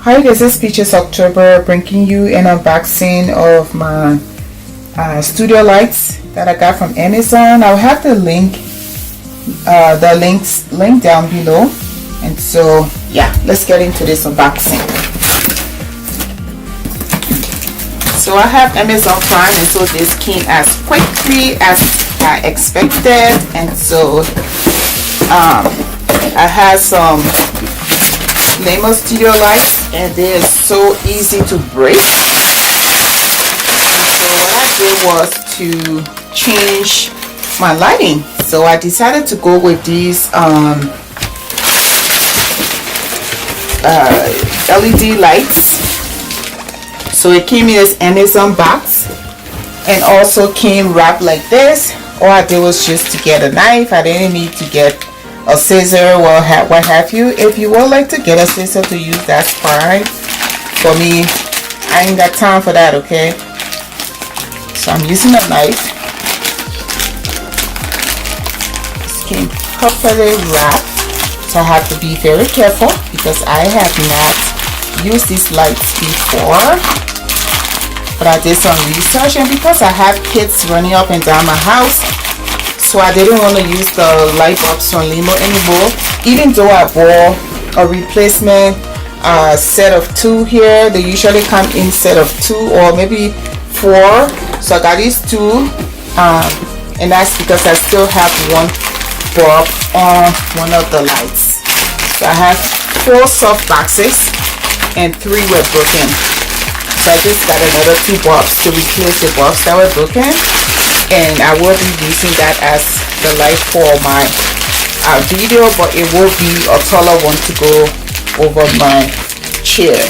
Hi, this is PeachesOctober bringing you an unboxing of my studio lights that I got from Amazon. I'll have the link down below. And so yeah, let's get into this unboxing. So I have Amazon Prime, and so this came as quickly as I expected. And so I had some Limo studio lights, and they're so easy to break. So what I did was to change my lighting. So I decided to go with these LED lights. So it came in this Amazon box and also came wrapped like this. All I did was just to get a knife. I didn't need to get a scissor or what have you. If you would like to get a scissor to use, that's fine. For me, I ain't got time for that, okay? So I'm using a knife. This came properly wrapped, so I have to be very careful because I have not used these lights before. But I did some research, and because I have kids running up and down my house, so I didn't want to use the light bulbs from Limo anymore, even though I bought a replacement set of 2 here. They usually come in set of 2 or maybe 4. So I got these 2, and that's because I still have one bulb on one of the lights. So I have 4 soft boxes and 3 were broken. So I just got another 2 bulbs to replace the bulbs that were broken. And I will be using that as the light for my video, but it will be a taller one to go over my chair,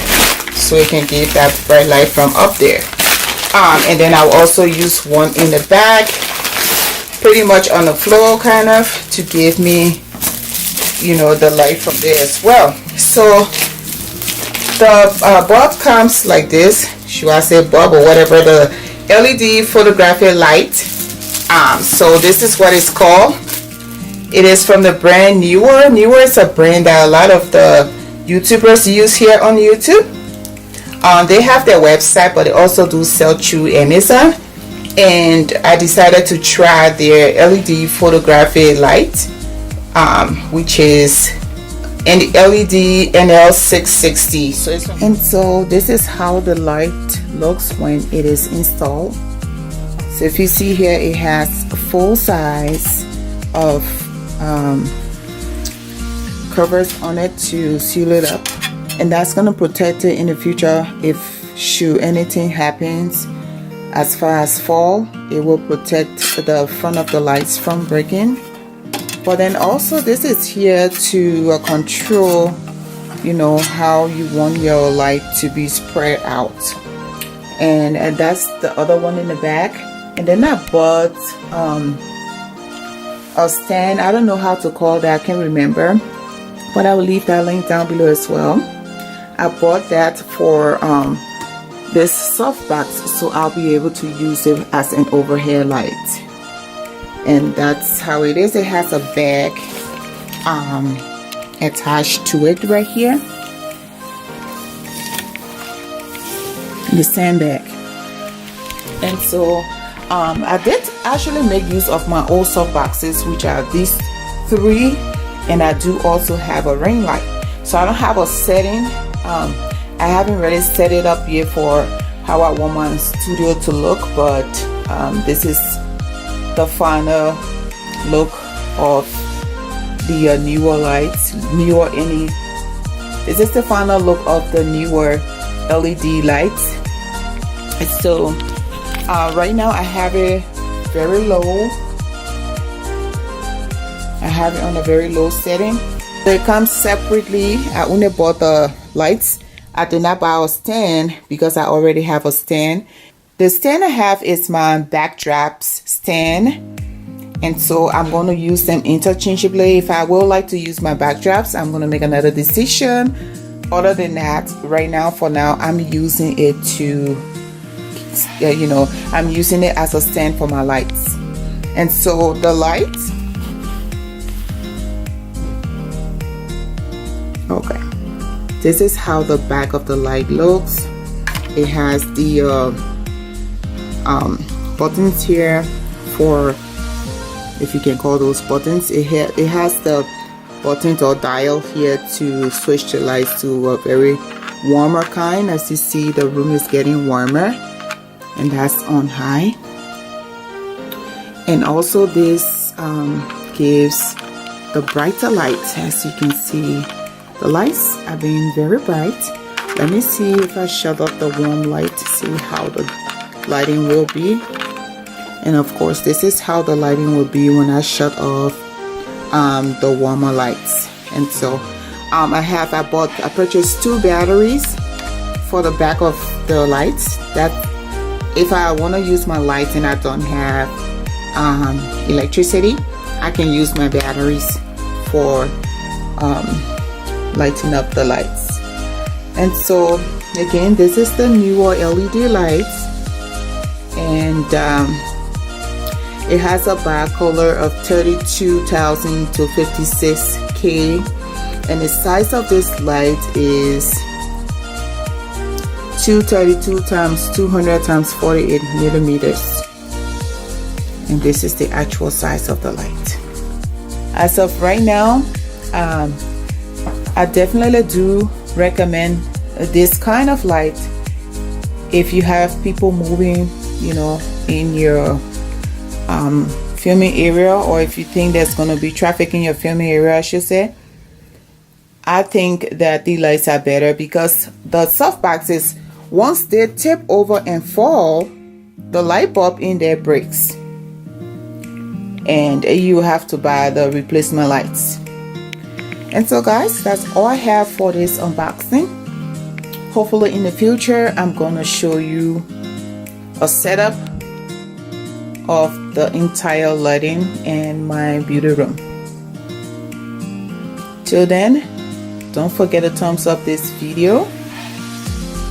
so it can give that bright light from up there. And then I'll also use one in the back, pretty much on the floor, kind of, to give me, you know, the light from there as well. So the bulb comes like this. Should I say bulb or whatever? The LED photographic light. So this is what it's called. It is from the brand Neewer. Neewer is a brand that a lot of the YouTubers use here on YouTube. They have their website, but they also do sell through Amazon. And I decided to try their LED photographic light, which is an LED NL660. So this is how the light looks when it is installed. So if you see here, it has a full size of covers on it to seal it up, and that's going to protect it in the future if should anything happens as far as fall. It will protect the front of the lights from breaking. But then also this is here to control, you know, how you want your light to be spread out. And that's the other one in the back. And then I bought a stand. I don't know how to call that, I can't remember, but I will leave that link down below as well. I bought that for this softbox, so I'll be able to use it as an overhead light. And that's how it is. It has a bag attached to it right here, the sandbag. And so I did actually make use of my old soft boxes, which are these 3, and I do also have a ring light. So I don't have a setting. I haven't really set it up yet for how I want my studio to look, but this is the final look of the Neewer lights. This is the final look of the Neewer LED lights. And so right now I have it very low. I have it on a very low setting. They come separately. I only bought the lights. I did not buy a stand because I already have a stand. The stand I have is my backdrops stand, and so I'm going to use them interchangeably. If I would like to use my backdrops, I'm going to make another decision. Other than that, right now, for now, I'm using it to, you know, I'm using it as a stand for my lights. And so the lights, okay, This is how the back of the light looks. It has the buttons here for, if you can call those buttons. It has the buttons or dial here to switch the lights to a very warmer kind. As you see, the room is getting warmer, and that's on high. And also this gives the brighter lights. As you can see, the lights are being very bright. Let me see if I shut off the warm light to see how the lighting will be. And of course, this is how the lighting will be when I shut off the warmer lights. And so I purchased 2 batteries for the back of the lights, that if I want to use my lights and I don't have electricity, I can use my batteries for lighting up the lights. And so again, this is the Neewer LED lights, and it has a back color of 32,000 to 56K, and the size of this light is 232 times 200 times 48 millimeters, and this is the actual size of the light. As of right now, I definitely do recommend this kind of light if you have people moving, you know, in your filming area, or if you think there's going to be traffic in your filming area, I should say. I think that the lights are better because the softboxes, once they tip over and fall, the light bulb in there breaks, and you have to buy the replacement lights. And so guys, that's all I have for this unboxing. Hopefully in the future, I'm going to show you a setup of the entire lighting in my beauty room. Till then, don't forget to thumbs up this video,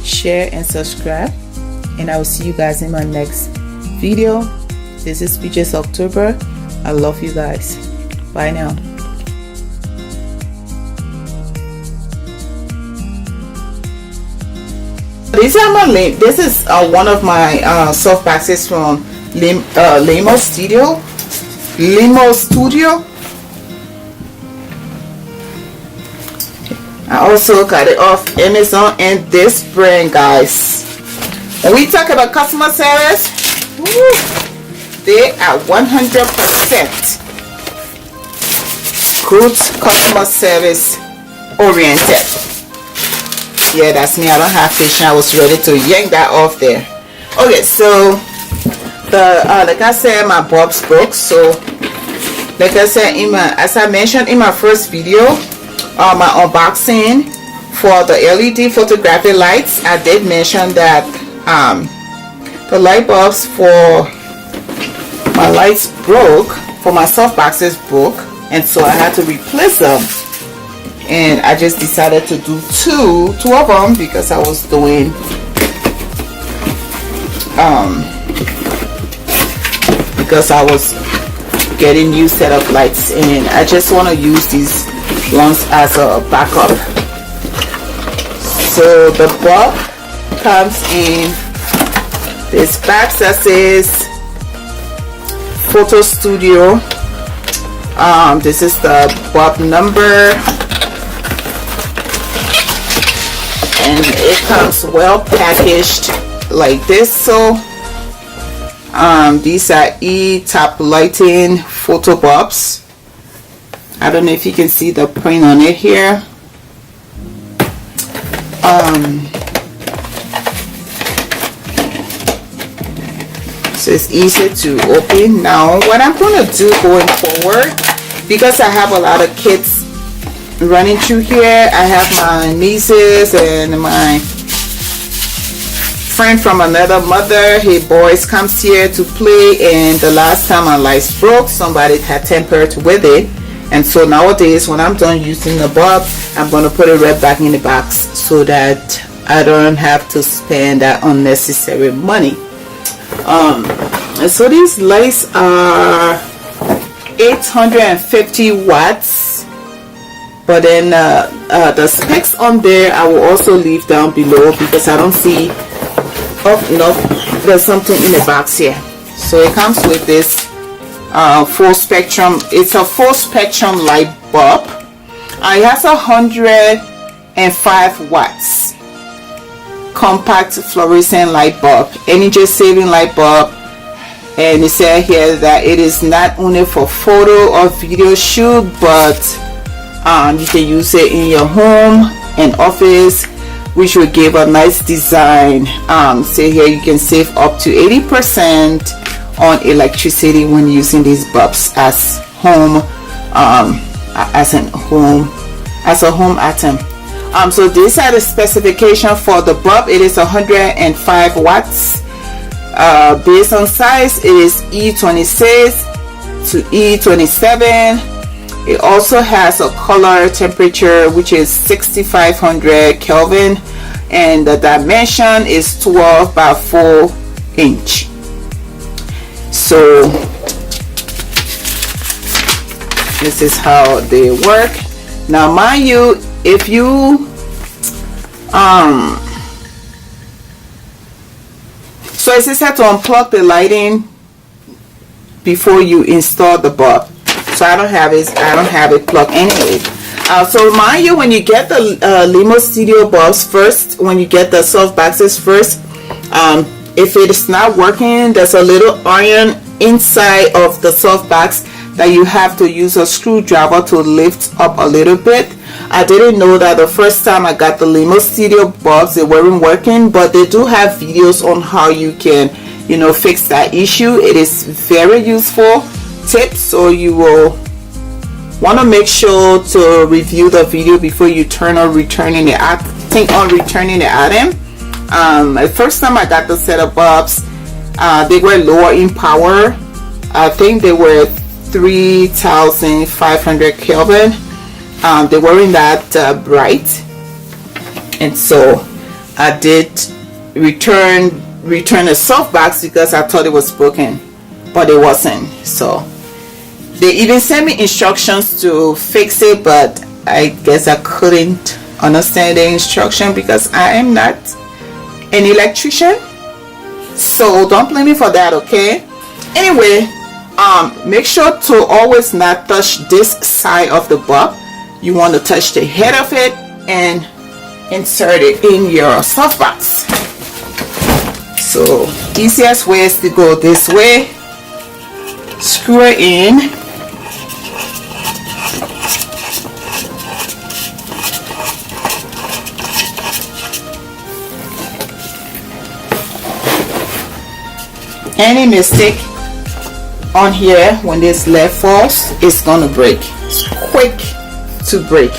share and subscribe, and I will see you guys in my next video. This is PeachesOctober. I love you guys. Bye now. This is one of my softboxes from Limo Studio. I also got it off Amazon, and this brand, guys, when we talk about customer service, woo, they are 100% good customer service oriented. Yeah, that's me. I don't have patience. I was ready to yank that off there. Okay, so the like I said, my bulbs broke. So like I said, as I mentioned in my first video, my unboxing for the LED photographic lights, I did mention that the light bulbs for my lights broke, for my softboxes broke, and so I had to replace them. And I just decided to do two of them because I was doing because I was getting new set of lights, and I just want to use these ones as a backup. So the bulb comes in this box that says Photo Studio. This is the bulb number, and it comes well packaged like this. So these are top lighting photo bulbs. I don't know if you can see the print on it here. So it's easy to open. Now what I'm going to do going forward, because I have a lot of kids running through here, I have my nieces and my friend from another mother, his boys comes here to play, and the last time my lights broke, somebody had tampered with it. And so nowadays when I'm done using the bulb, I'm going to put it right back in the box so that I don't have to spend that unnecessary money. So these lights are 850 watts, But then the specs on there I will also leave down below, because I don't see, oh no, there's something in the box here. So it comes with this full spectrum. It's a full spectrum light bulb. It has 105 watts compact fluorescent light bulb, energy saving light bulb. And it said here that it is not only for photo or video shoot, but you can use it in your home and office, which will give a nice design. Say here you can save up to 80% on electricity when using these bulbs as home as a home item. So these are the specifications for the bulb. It is 105 watts. Based on size, it is E26 to E27. It also has a color temperature, which is 6500 Kelvin, and the dimension is 12 by 4 inch. So this is how they work. Now mind you, if you so it says to unplug the lighting before you install the bulb. So I don't have it plugged anyway. So mind you, when you get the Limo Studio bulbs first, when you get the soft boxes first, if it is not working, there's a little iron inside of the soft box that you have to use a screwdriver to lift up a little bit. I didn't know that the first time I got the Limo Studio bulbs, they weren't working, but they do have videos on how you can, you know, fix that issue. It is very useful tips, so you will want to make sure to review the video before you turn on returning the item. The first time I got the set of bulbs, they were lower in power. I think they were 3500 Kelvin. They weren't that bright, and so I did return the soft box because I thought it was broken, but it wasn't. So they even sent me instructions to fix it, but I guess I couldn't understand the instruction because I am not an electrician, so don't blame me for that, okay? Anyway, make sure to always not touch this side of the bulb. You want to touch the head of it and insert it in your softbox. So easiest way is to go this way, screw it in, any mistake on here when this led falls, it's gonna break. It's quick to break.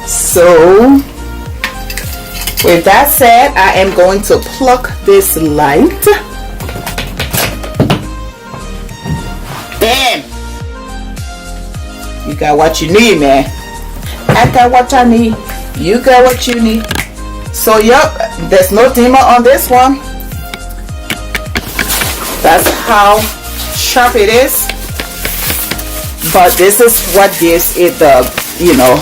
So with that said, I am going to plug this light. Bam! You got what you need, man. I got what I need. You got what you need. So yep, there's no dimmer on this one. That's how sharp it is, but this is what gives it the, you know,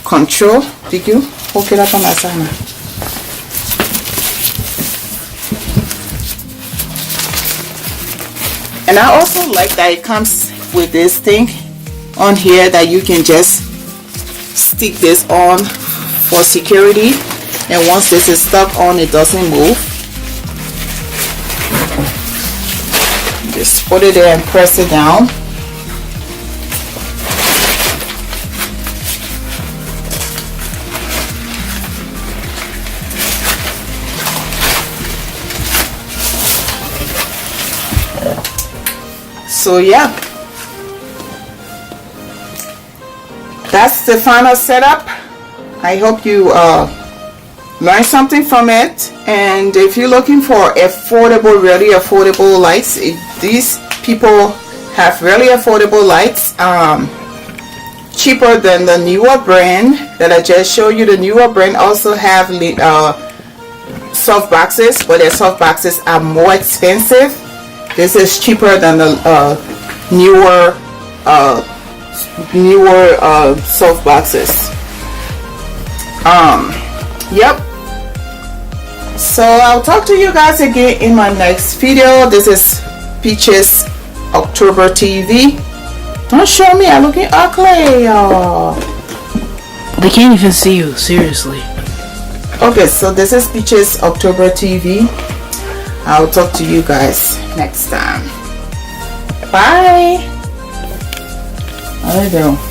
control. Did you hook it up on my side? And I also like that it comes with this thing on here that you can just stick this on for security, and once this is stuck on, it doesn't move. Just put it there and press it down. So yeah, that's the final setup. I hope you learn something from it. And if you're looking for affordable, really affordable lights, these people have really affordable lights, cheaper than the Neewer brand that I just showed you. The Neewer brand also have soft boxes, but their soft boxes are more expensive. This is cheaper than the Neewer Neewer soft boxes. Yep. So I'll talk to you guys again in my next video. This is PeachesOctober TV. Don't show me, I'm looking ugly, y'all. They can't even see you, seriously. Okay, so this is PeachesOctober TV. I'll talk to you guys next time. Bye. I do.